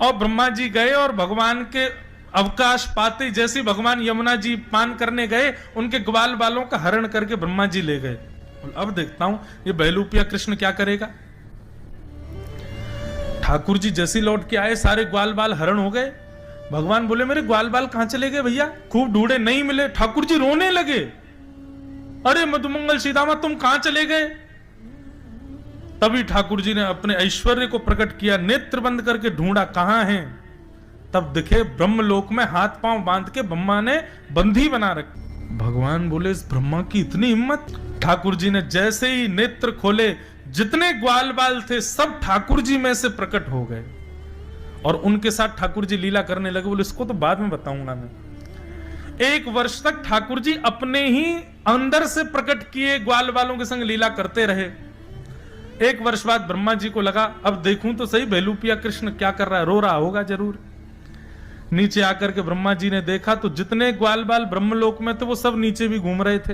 और ब्रह्मा जी गए और भगवान के अवकाश पाते जैसे भगवान यमुना जी पान करने गए, उनके ग्वाल बालों का हरण करके ब्रह्मा जी ले गए। अब देखता हूं ये बहलूपिया कृष्ण क्या करेगा। ठाकुर जी जैसे लौट के आए, सारे ग्वाल बाल हरण हो गए। भगवान बोले मेरे ग्वाल बाल कहां चले गए भैया? खूब ढूंढे, नहीं मिले। ठाकुर जी रोने लगे, अरे मधुमंगल सीतामा तुम कहां चले गए? तभी ठाकुर जी ने अपने ऐश्वर्य को प्रकट किया, नेत्र बंद करके ढूंढा कहां हैं। तब दिखे ब्रह्मलोक में हाथ पांव बांध के ब्रह्मा ने बंधी बना रखी। भगवान बोले इस ब्रह्मा की इतनी हिम्मत। ठाकुर जी ने जैसे ही नेत्र खोले, जितने ग्वाल बाल थे सब ठाकुर जी में से प्रकट हो गए और उनके साथ ठाकुर जी लीला करने लगे। बोले इसको तो बाद में बताऊंगा मैं। 1 वर्ष तक ठाकुर जी अपने ही अंदर से प्रकट किए ग्वाल बालों के संग लीला करते रहे। 1 वर्ष बाद ब्रह्मा जी को लगा अब देखूं तो सही बहलूपिया कृष्ण क्या कर रहा है, रो रहा होगा जरूर। नीचे आकर के ब्रह्मा जी ने देखा तो जितने ग्वाल बाल ब्रह्मलोक में थे वो सब नीचे भी घूम रहे थे।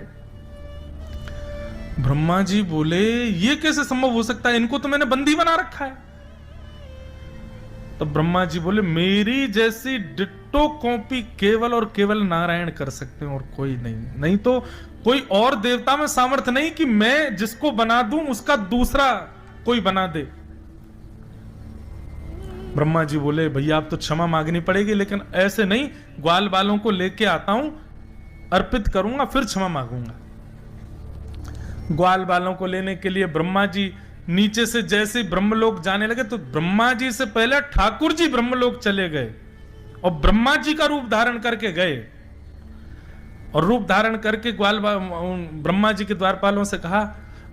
ब्रह्मा जी बोले ये कैसे संभव हो सकता है, इनको तो मैंने बंदी बना रखा है। तो ब्रह्मा जी बोले मेरी जैसी डिट्टो कॉपी केवल और केवल नारायण कर सकते हैं और कोई नहीं। नहीं तो कोई और देवता में सामर्थ्य नहीं कि मैं जिसको बना दूं उसका दूसरा कोई बना दे। ब्रह्मा जी बोले भैया आप तो क्षमा मांगनी पड़ेगी, लेकिन ऐसे नहीं, ग्वाल बालों को लेके आता हूं, अर्पित करूंगा फिर क्षमा मांगूंगा। ग्वाल बालों को लेने के लिए ब्रह्मा जी नीचे से जैसे ब्रह्मलोक जाने लगे तो ब्रह्मा जी से पहले ठाकुर जी ब्रह्मलोक चले गए और ब्रह्मा जी का रूप धारण करके गए और रूप धारण करके ब्रह्मा जी के द्वारपालों से कहा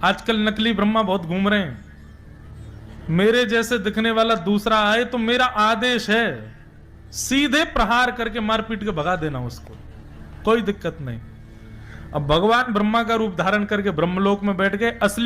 आजकल नकली ब्रह्मा बहुत घूम रहे हैं, मेरे जैसे दिखने वाला दूसरा आए तो मेरा आदेश है सीधे प्रहार करके मारपीट के भगा देना उसको, कोई दिक्कत नहीं। अब भगवान ब्रह्मा का रूप धारण करके ब्रह्मलोक में बैठ गए। असली